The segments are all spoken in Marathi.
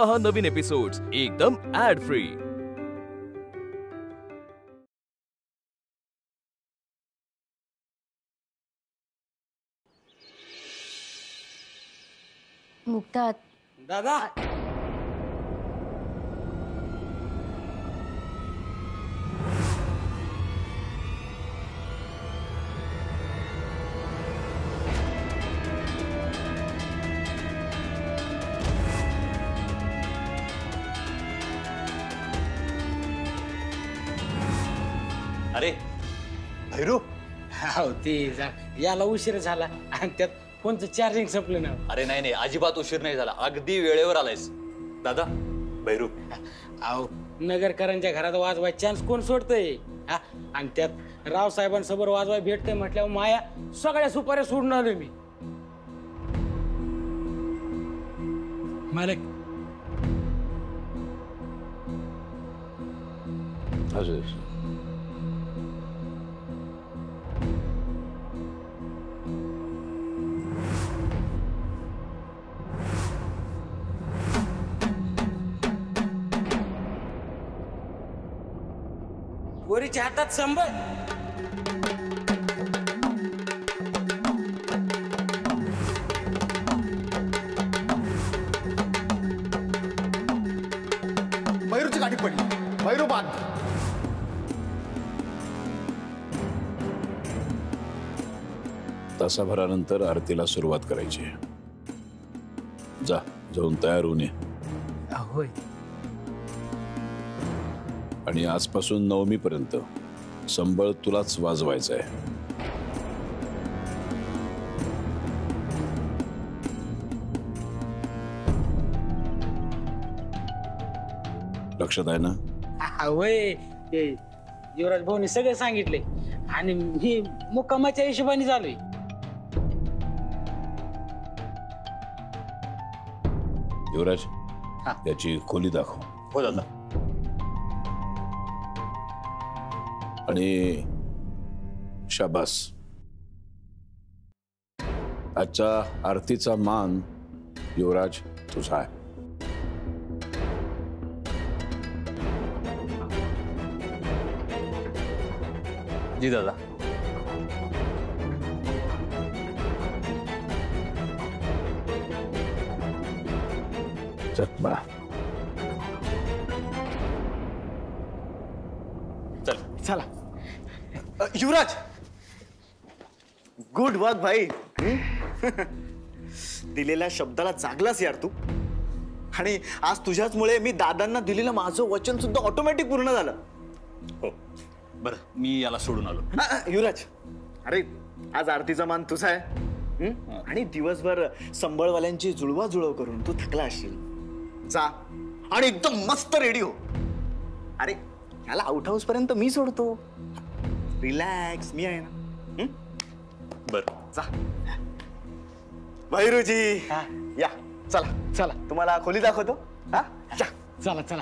पहा नवीन एपिसोड्स एकदम ऍड फ्री. मुक्ता दादा अरे भैरू ते याला उशीर झाला आणि त्यात फोनचं चार्जिंग संपलं ना. अरे नाही नाही अजिबात उशीर नाही झाला, अगदी वेळेवर आलायस. दादा भैरू अहो नगरकरांच्या घरात वाजवाय चान्स कोण सोडतंय हा? आणि त्यात रावसाहेबांसमोर वाजवाय भेटतंय म्हटल्यावर माया सगळ्या सुपाऱ्या सोडून आलोय मी. मालक पोरीच्या हातात संबळ. भैरूची गाठी पडली. भैरू बाद. तासाभरानंतर आरतीला सुरुवात करायची. जा जाऊन तयार होऊन ये. होय. आणि आजपासून नवमीपर्यंत संबळ तुलाच वाजवायचं आहे. लक्षात आहे ना? होय. ते युवराज भाऊनी सगळं सांगितले आणि मी मुक्कामाच्या हिशोबाने झालोय. युवराज त्याची खोली दाखव. हो दादा. आणि शाबास, आजच्या आरतीचा मान युवराज तुझा आहे. जी दादा. चल बा. चल चला. युवराज गुड वर्क भाई. दिलेल्या शब्दाला जागलास यार तू. आणि आज तुझ्याचमुळे मी दादांना दिलेलं माझं वचन सुद्धा ऑटोमॅटिक पूर्ण झालं. हो बरं, मी याला सोडून आलो. युवराज अरे आज आरतीचा मान तुझा आहे. आणि दिवसभर संबळवाल्यांची जुळवाजुळव करून तू थकला असशील. जा आणि एकदम मस्त रेडी हो. अरे याला आउट हाऊस पर्यंत मी सोडतो. रिलॅक्स, मी आहे ना. बर जा. भैरूजी या. चला चला तुम्हाला खोली दाखवतो. हा चला चला.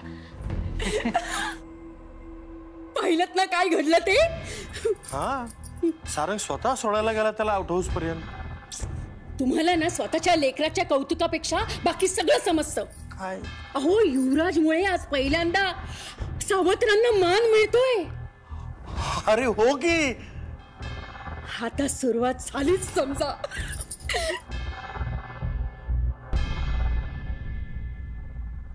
पाहिलं ना काय घडलं ते. हा सारंग स्वतः सोडायला गेला त्याला आउट हाऊस पर्यंत. तुम्हाला ना स्वतःच्या लेकराच्या कौतुकापेक्षा बाकी सगळं समजतं. काय अहो युवराजमुळे आज पहिल्यांदा सावत्रांना मान मिळतोय. अरे हो की. आता सुरुवात झालीच समजा.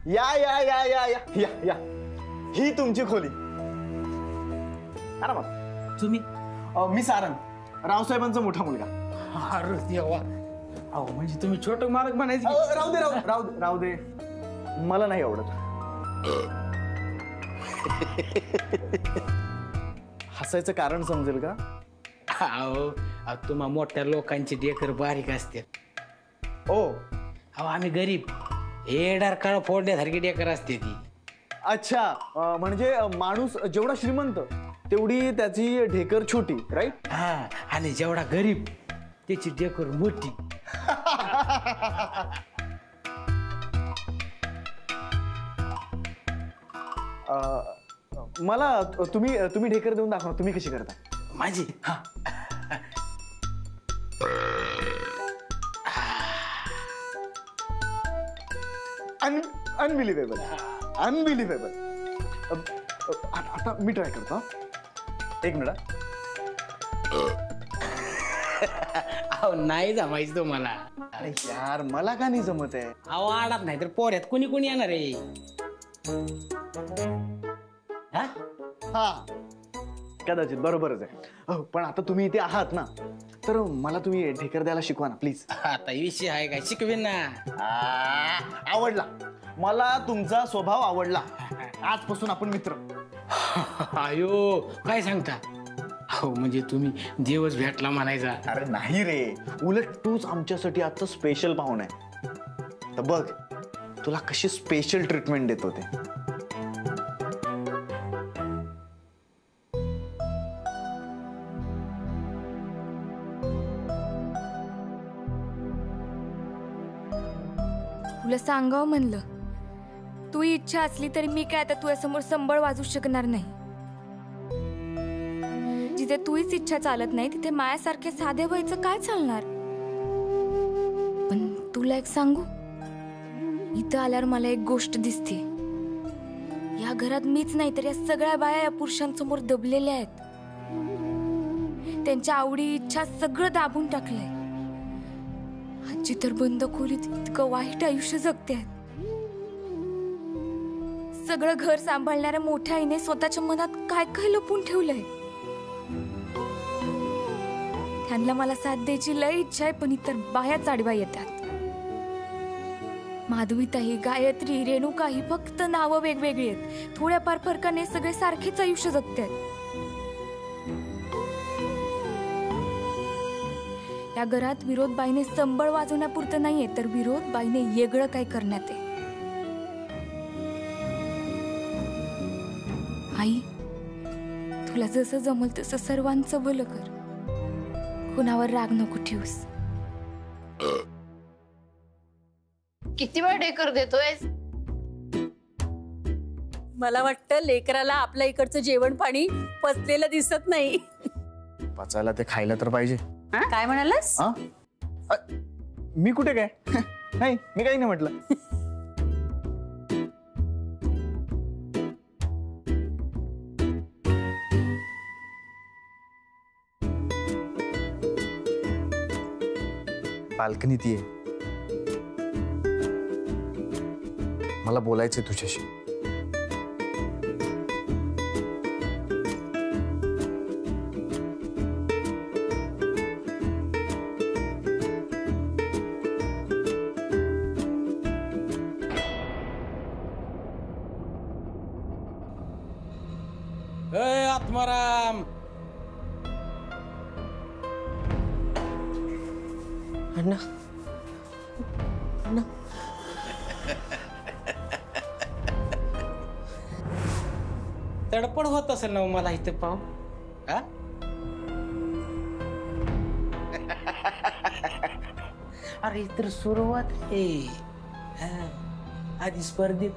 या या या या या या या. ही तुमची खोली. आरामात. तुम्ही मी सारंग, रावसाहेबांचा मोठा मुलगा. अरे देवा. अहो म्हणजे तुम्ही छोट मालक म्हणायचे. राहू दे राहू दे राहू दे. मला नाही आवडत. हसायचं कारण समजेल का? अहो तुम्हा मोठ्या लोकांची डेकर बारीक असते. ओ अहो आम्ही गरीब हेडार काळ फोडण्यासारखी डेकर असते ती. अच्छा, म्हणजे माणूस जेवढा श्रीमंत तेवढी त्याची ढेकर छोटी, राईट? हा. आणि जेवढा गरीब त्याची डेकर मोठी. मला तुम्ही ढेकर देऊन दाखवा. तुम्ही कशी करता माझी. हा अनबिलिव्हेबल अनबिलिव्हेबल. आता मी ट्राय करतो हा. एक मिनिट. अहो नाही जमायचं तुम्हाला. अरे यार मला का नाही जमत आहे. अहो आडात नाही तर पोऱ्यात कोणी कोणी येणार आहे. हा? हा कदाचित बरोबरच आहे. हो, पण आता तुम्ही इथे आहात ना, तर मला तुम्ही ढेकर द्यायला शिकवा ना प्लीज. आता विषय आहे काय, शिकवीन ना. आवडला मला तुमचा स्वभाव आवडला. आजपासून आपण मित्र. अयो काय सांगता. हो म्हणजे तुम्ही दिवस भेटला म्हणायचा. अरे नाही रे, उलट तूच आमच्यासाठी आजचा स्पेशल पाहुणा आहे. तर बघ तुला कशी स्पेशल ट्रीटमेंट देतो ते. तुला सांगावं म्हणलं, तू इच्छा असली तरी मी काय आता तुझ्यासमोर संबळ वाजू शकणार नाही. जिथे तुझीच इच्छा चालत नाही तिथे मायासारखे साधे व्हायचं काय चालणार. पण तुला एक सांगू, इथं आल्यावर मला एक गोष्ट दिसते. या घरात मीच नाही तर या सगळ्या बाया या पुरुषांसमोर दबलेल्या आहेत. त्यांच्या आवडी इच्छा सगळं दाबून टाकलंय. आजी तर बंद खोलीत इतकं वाईट आयुष्य जगते आहेत. सगळं घर सांभाळणाऱ्या मोठ्या आईने स्वतःच्या मनात काय काय लपून ठेवलंय. त्यांना मला साथ द्यायची लय इच्छा आहे, पण इतर बायाच आडवा येतात. माधवीताई, गायत्री, रेणुका ही फक्त नावं वेगवेगळी आहेत. थोड्याफार फरकाने सगळे सारखेच आयुष्य जगतात. या घरात विरोध बाईने संबळ वाजवण्यापुरतं नाहीये, तर विरोध बाईने वेगळं काय करण्यात आहे. आई, तुला जसं जमल तसं सर्वांचं भलं कर. कुणावर राग नको ठेवूस. किती वेळ डेकर देतोय. मला वाटतं लेकराला आपल्या इकडचं जेवण पाणी पचलेलं दिसत नाही. पचायला ते खायला तर पाहिजे. काय म्हणालास? मी कुठे काय नाही, मी काही नाही म्हटलं. बाल्कनीत ये, मला बोलायचंय तुझ्याशी. आत्माराम, अण्णा तडपड होत असेल ना मला इथे पाहू. हा? अरे तर सुरुवात आहे. आधी स्पर्धेत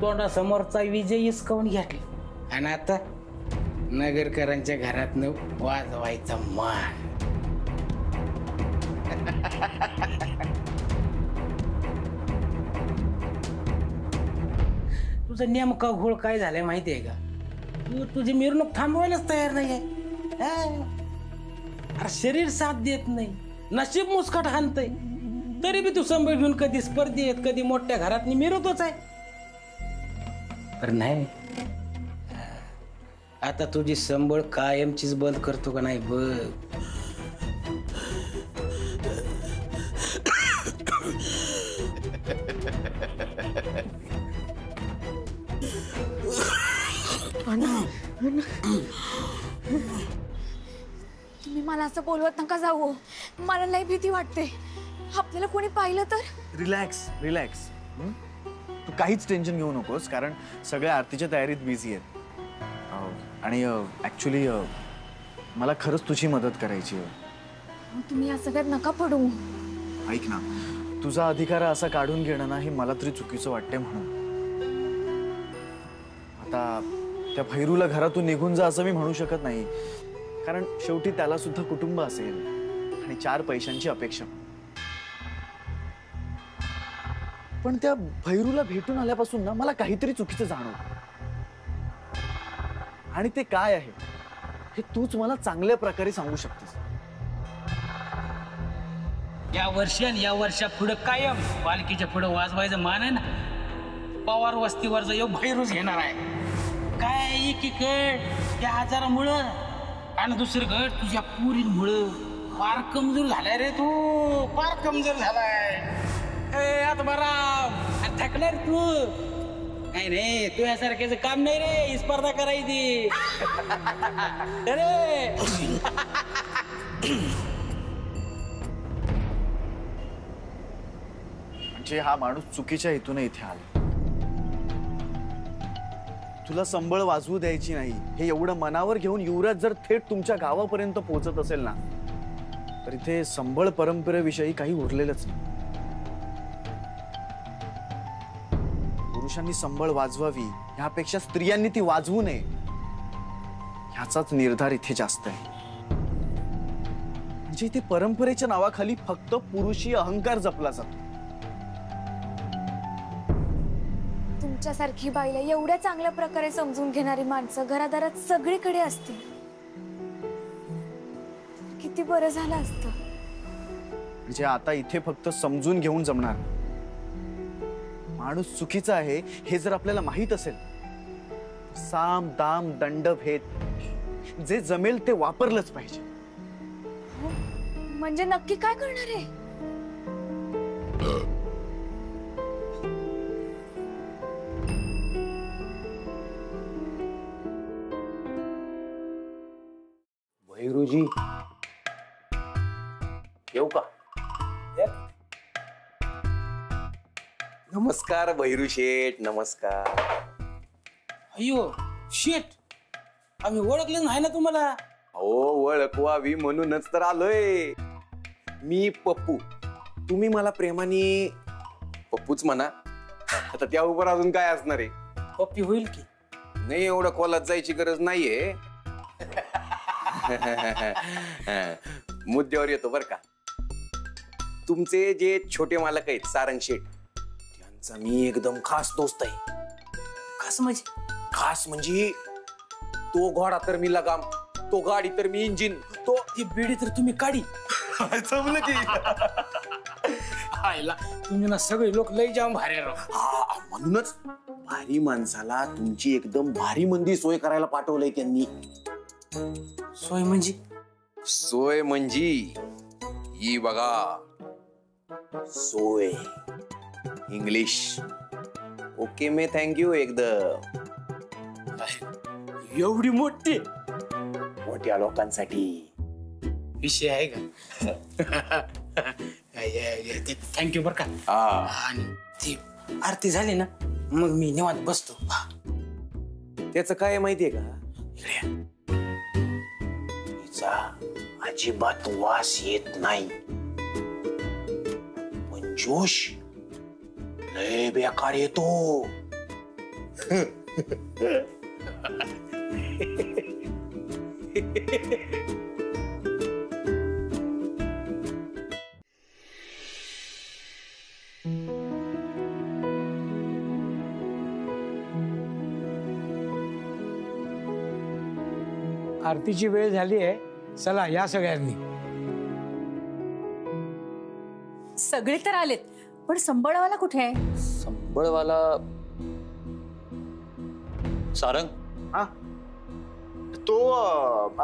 तोंडासमोरचा विजय हिसकावून घेतला आणि आता नगरकरांच्या घरातनं वाजवायचा मान. तुझा नेमका घोळ काय झालाय माहितीये का. तू तुझी मिरवणूक थांबवायलाच तयार नाहीये. अरे शरीर साथ देत नाही, नशीब मुस्कट हाणतय, तरी बी तू संभळ घेऊन कधी स्पर्धेत कधी मोठ्या घरात मिरवतोच आहे. पर नाही, आता तुझी संबळ कायमचीच बंद करतो का नाही बघ. तुम्ही मला असं बोलवत नका जाऊ. मला लई भीती वाटते. आपल्याला कोणी पाहिलं तर. Relax relax. तू काहीच टेन्शन घेऊ नकोस, कारण सगळे आरतीच्या तयारीत बिझी आहेत. आणि ऍक्च्युली मला खरंच तुझी मदत करायची आहे. तुम्ही या सगळ्यात नका पडू. ऐक ना, तुझा अधिकार असा काढून घेणं ना हे मला तरी चुकीचं वाटतंय. म्हणून आता त्या भैरूला घरातून निघून जा असं मी म्हणू शकत नाही, कारण शेवटी त्याला सुद्धा कुटुंब असेल आणि 4 पैशांची अपेक्षा. पण त्या भैरूला भेटून आल्यापासून ना मला काहीतरी चुकीचं जाणवतं. आणि ते काय आहे हे तूच मला चांगल्या प्रकारे सांगू शकतेस. या वर्षी आणि या वर्षा पुढे कायम पालखीच्या पुढे वाजवायचं मान आहे ना, पवार वस्तीवरचा यो भैरूच घेणार आहे. काय एकीकड त्या आजारामुळं आणि दुसरीकड तुझ्या पुरीमुळं फार कमजोर झालाय रे तू, फार कमजोर झालाय. आता बरा थकणार तू. नाही रे, तू यासारख्याचं काम नाही रे, ही स्पर्धा करायची अरे. म्हणजे हा माणूस चुकीच्या हेतूने इथे आला. तुला संबळ वाजवू द्यायची नाही हे एवढं मनावर घेऊन युवराज जर थेट तुमच्या गावापर्यंत पोहोचत असेल ना, तर इथे संबळ परंपरेविषयी काही उरलेलंच नाही. पुरुषांनी संबळ वाजवावी ह्यापेक्षा स्त्रियांनी ती वाजवू नये ह्याचाच निर्धार इथे जास्त आहे. म्हणजे इथे परंपरेच्या नावाखाली फक्त पुरुषी अहंकार जपला जातो. तुमच्यासारखी बाईला एवढ्या चांगल्या प्रकारे समजून घेणारी माणसं घरादारात सगळीकडे असतील. किती बरं झालं असतं. म्हणजे आता इथे फक्त समजून घेऊन जमणार. माणूस चुकीचा आहे हे जर आपल्याला माहित असेल, साम दाम दंड भेद जे जमेल ते वापरलंच पाहिजे. म्हणजे नक्की काय करणार आहे? भैरूजी येऊ का? नमस्कार भैरू शेठ, नमस्कार. अयो शेट, आम्ही ओळखलं नाही ना तुम्हाला. हो, ओळखवावी म्हणूनच तर आलोय. मी पप्पू, तुम्ही मला प्रेमाने पप्पूच म्हणा. आता त्या उपर अजून काय असणार आहे? पप्पी होईल की नाही, एवढं खोलात जायची गरज नाहीये. मुद्द्यावर येतो बर का. तुमचे जे छोटे मालक आहेत सारंग शेठ, त्यांचा मी एकदम खास दोस्त आहे. खास म्हणजे? खास म्हणजे तो घोडा तर मी लगाम, तो गाडी तर मी इंजिन, तो ती बिडी तर तुम्ही काढी. जमलं की. आयला तुम्ही ना सगळे लोक लय जाम भारी राव. म्हणूनच भारी माणसाला तुमची एकदम भारी मंदी सोय करायला पाठवलंय त्यांनी. सोय म्हणजे? सोय म्हणजे ही बघा, सोय इंग्लिश. ओके मे थँक्यू. एकदम एवढी मोठी मोठ्या लोकांसाठी विषय आहे का? थँक्यू बर का. आणि ती आरती झाली ना मग मी निवांत बसतो. त्याचं काय माहितीये का? तिचा अजिबात वास येत नाही, पण जोश लय बेकार येतो. आरतीची वेळ झाली आहे, चला या सगळ्यांनी. सगळे तर आलेत, पण संबळवाला कुठे आहे? संबळवाला सारंग. हा, तो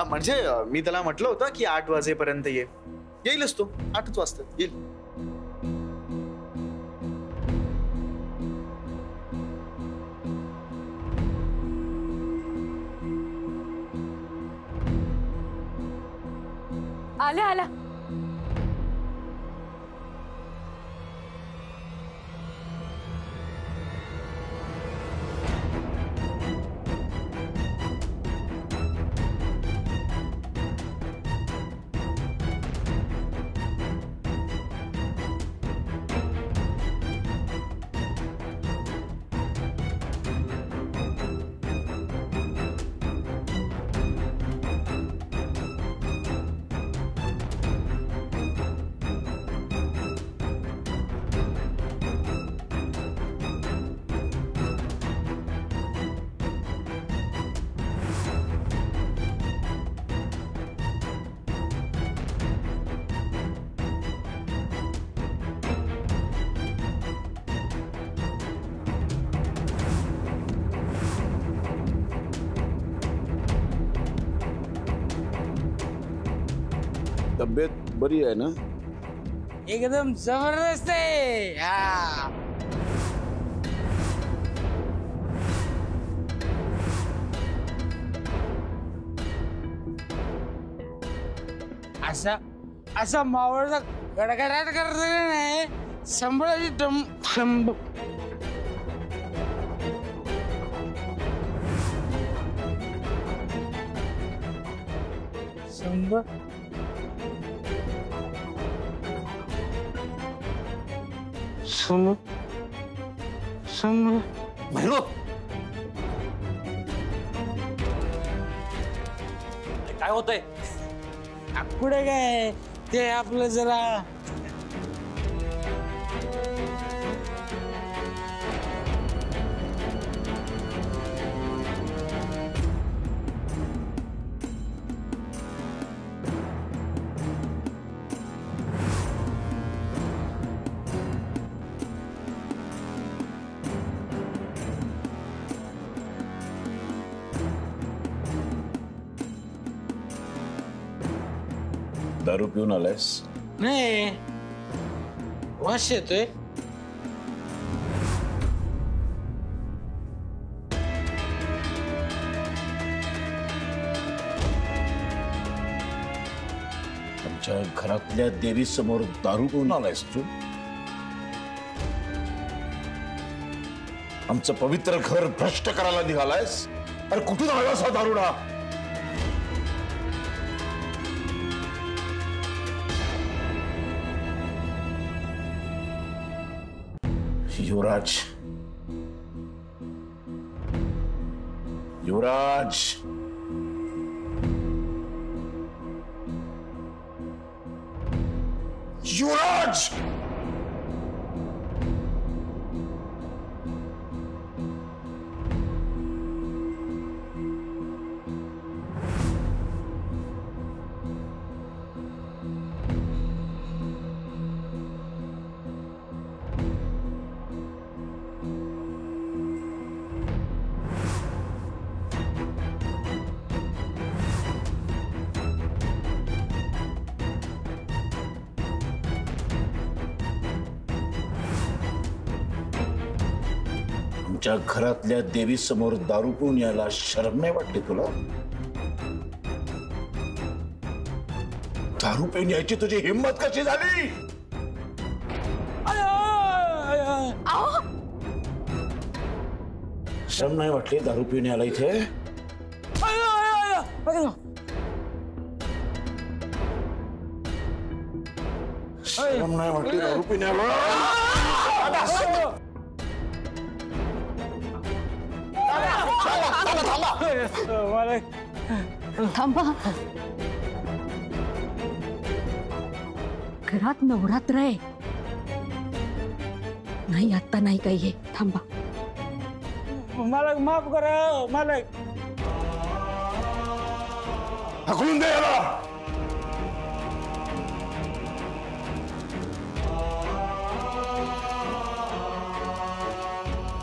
म्हणजे मी त्याला म्हटलं होतं की 8 वाजेपर्यंत येईलच. तो 8च वाजता येईल. आला आला. तब्येत बरी आहे ना? एकदम जबरदस्त आहे. हा. असा मावळचा गडगडाट करत नाही. संभळाची संभळ काय होतंय? पुढे काय ते आपलं जरा दारू पिऊन आलायस? नाही वास येतोय. आमच्या घरातल्या देवी समोर दारू पिऊन आलायस तू? आमचं पवित्र घर भ्रष्ट करायला निघालायस? अरे कुठून आलास हा दारुडा? युवराज, युवराज, युवराज, आमच्या घरातल्या देवी समोर दारू पिऊन यायला शरम नाही वाटली तुला? दारू पिऊन यायची तुझी हिंमत कशी झाली? शरम नाही वाटली दारू पिऊन यायला इथे? शरम नाही वाटली दारू पिऊन यायला? थांबा. घरात नवरात्र आहे. नाही आता नाही काही हे. थांबा. मालक माफ करा मालक. हाकलून दे याला.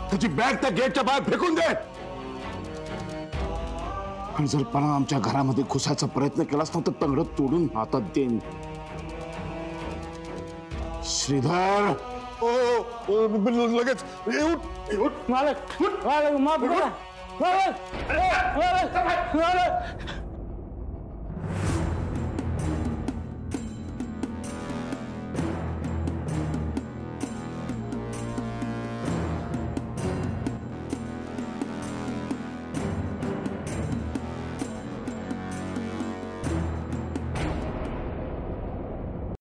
त्याची बॅग त्या गेटच्या बाहेर फेकून दे. आणि जर परत आमच्या घरामध्ये घुसायचा प्रयत्न केलास ना तर तंगड तोडून हातात देईन. श्रीधर, लगेच मालक मालक माफ करा. मालक